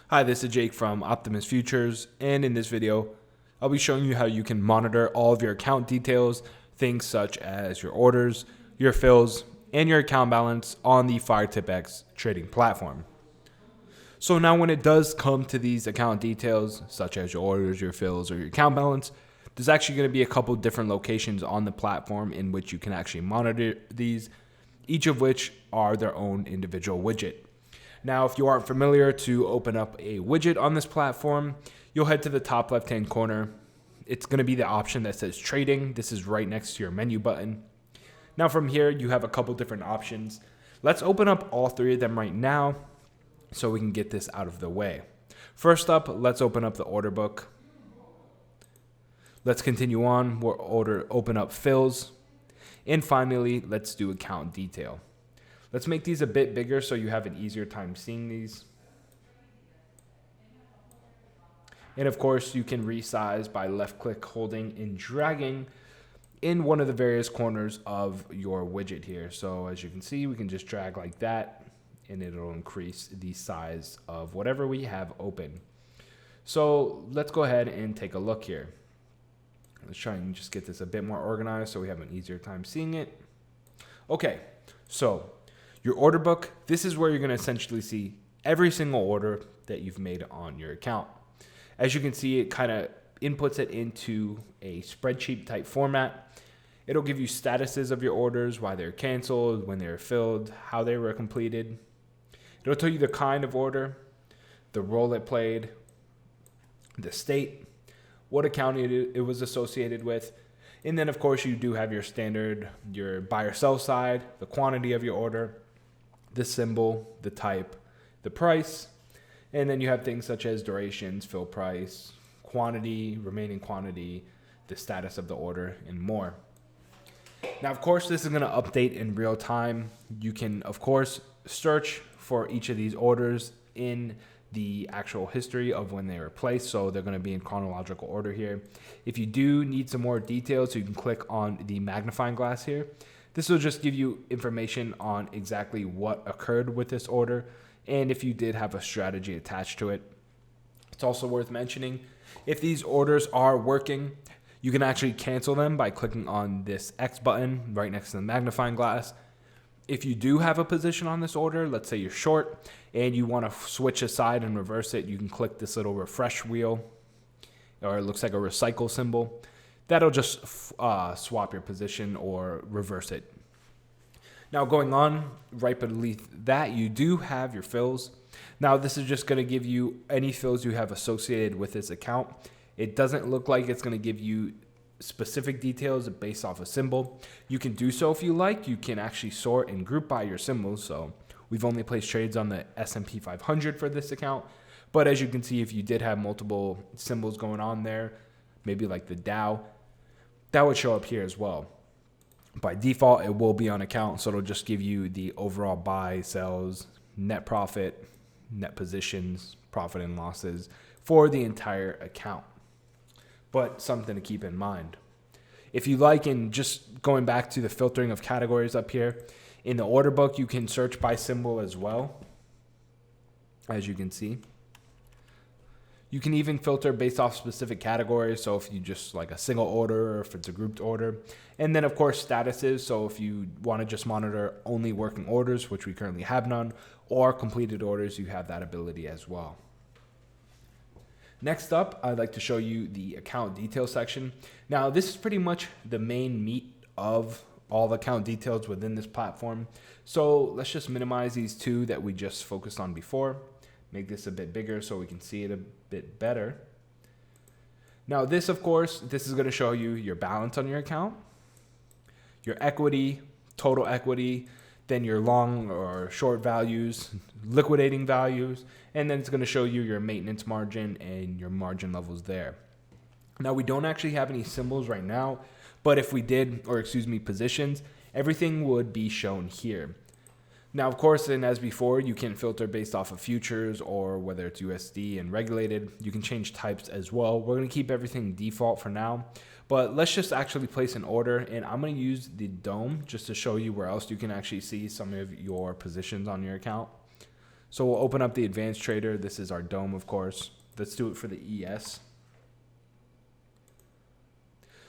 Hi, this is Jake from Optimus Futures, and in this video, I'll be showing you how you can monitor all of your account details, things such as your orders, your fills, and your account balance on the Firetip X trading platform. So now when it does come to these account details, such as your orders, your fills, or your account balance, there's actually going to be a couple different locations on the platform in which you can actually monitor these, each of which are their own individual widget. Now, if you aren't familiar, to open up a widget on this platform, you'll head to the top left-hand corner. It's going to be the option that says trading. This is right next to your menu button. Now from here, you have a couple different options. Let's open up all three of them right now so we can get this out of the way. First up, let's open up the order book. Let's continue on. We'll open up fills. And finally, let's do account detail. Let's make these a bit bigger so you have an easier time seeing these. And of course, you can resize by left click holding and dragging in one of the various corners of your widget here. So as you can see, we can just drag like that and it'll increase the size of whatever we have open. So let's go ahead and take a look here. Let's try and just get this a bit more organized so we have an easier time seeing it. Okay, so your order book, this is where you're going to essentially see every single order that you've made on your account. As you can see, it kind of inputs it into a spreadsheet type format. It'll give you statuses of your orders, why they're canceled, when they're filled, how they were completed. It'll tell you the kind of order, the role it played, the state, what account it was associated with. And then of course you do have your standard, your buy or sell side, the quantity of your order, the symbol, the type, the price, and then you have things such as durations, fill price, quantity, remaining quantity, the status of the order, and more. Now, of course, this is going to update in real time. You can, of course, search for each of these orders in the actual history of when they were placed, so they're going to be in chronological order here. If you do need some more details, you can click on the magnifying glass here. This will just give you information on exactly what occurred with this order and if you did have a strategy attached to it. It's also worth mentioning, if these orders are working, you can actually cancel them by clicking on this X button right next to the magnifying glass. If you do have a position on this order, let's say you're short and you want to switch a side and reverse it, you can click this little refresh wheel, or it looks like a recycle symbol. That'll just swap your position or reverse it. Now going on, right beneath that, you do have your fills. Now this is just going to give you any fills you have associated with this account. It doesn't look like it's going to give you specific details based off a symbol. You can do so if you like. You can actually sort and group by your symbols. So we've only placed trades on the S&P 500 for this account. But as you can see, if you did have multiple symbols going on there, maybe like the Dow, that would show up here as well. By default, it will be on account, so it'll just give you the overall buy, sells, net profit, net positions, profit and losses for the entire account. But something to keep in mind. If you like, and just going back to the filtering of categories up here, in the order book, you can search by symbol as well, as you can see. You can even filter based off specific categories. So if you just like a single order or if it's a grouped order. And then of course statuses. So if you want to just monitor only working orders, which we currently have none, or completed orders, you have that ability as well. Next up, I'd like to show you the account detail section. Now this is pretty much the main meat of all the account details within this platform. So let's just minimize these two that we just focused on before. Make this a bit bigger so we can see it a bit better. Now this, of course, this is going to show you your balance on your account, your equity, total equity, then your long or short values, liquidating values, and then it's going to show you your maintenance margin and your margin levels there. Now we don't actually have any symbols right now, but if we did, or excuse me, positions, everything would be shown here. Now, of course, and as before, you can filter based off of futures or whether it's USD and regulated. You can change types as well. We're going to keep everything default for now, but let's just actually place an order, and I'm going to use the dome just to show you where else you can actually see some of your positions on your account. So we'll open up the advanced trader. This is our DOM, of course. Let's do it for the ES.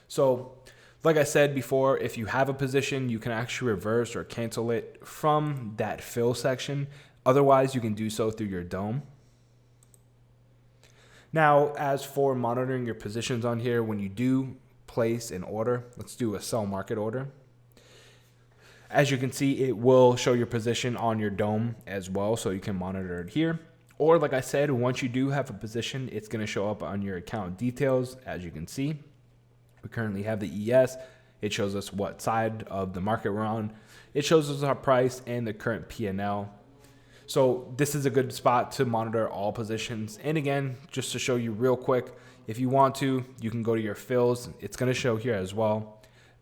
So like I said before, if you have a position, you can actually reverse or cancel it from that fill section. Otherwise, you can do so through your DOM. Now, as for monitoring your positions on here, when you do place an order, let's do a sell market order. As you can see, it will show your position on your DOM as well, so you can monitor it here. Or like I said, once you do have a position, it's going to show up on your account details. As you can see, we currently have the ES. It shows us what side of the market we're on. It shows us our price and the current P&L. So this is a good spot to monitor all positions. And again, just to show you real quick, if you want to, you can go to your fills. It's going to show here as well.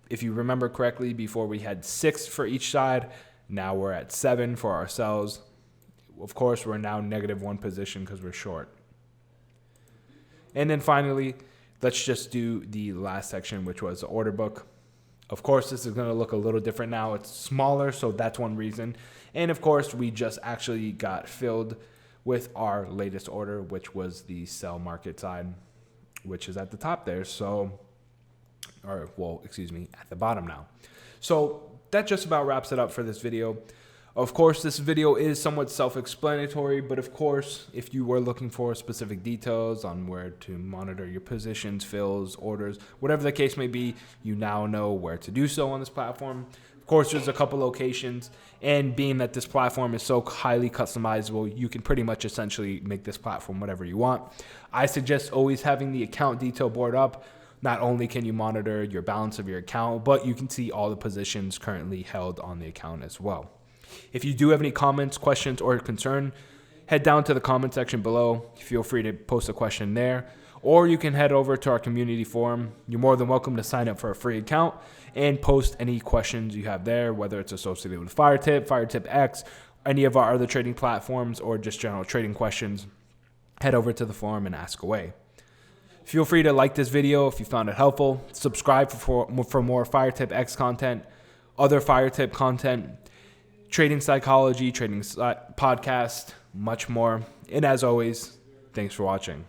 If you remember correctly, before we had 6 for each side. Now we're at 7 for our sells. Of course, we're now -1 position because we're short. And then finally, let's just do the last section, which was the order book. Of course, this is going to look a little different now. It's smaller, so that's one reason. And of course, we just actually got filled with our latest order, which was the sell market side, which is at the top there. So, or well, excuse me, at the bottom now. So that just about wraps it up for this video. Of course, this video is somewhat self-explanatory, but of course, if you were looking for specific details on where to monitor your positions, fills, orders, whatever the case may be, you now know where to do so on this platform. Of course, there's a couple locations, and being that this platform is so highly customizable, you can pretty much essentially make this platform whatever you want. I suggest always having the account detail board up. Not only can you monitor your balance of your account, but you can see all the positions currently held on the account as well. If you do have any comments, questions, or concern, head down to the comment section below. Feel free to post a question there, or you can head over to our community forum. You're more than welcome to sign up for a free account and post any questions you have there, whether it's associated with Firetip, Firetip X, any of our other trading platforms, or just general trading questions. Head over to the forum and ask away. Feel free to like this video if you found it helpful. Subscribe for more Firetip X content, other Firetip content, trading psychology, trading podcast, much more. And as always, thanks for watching.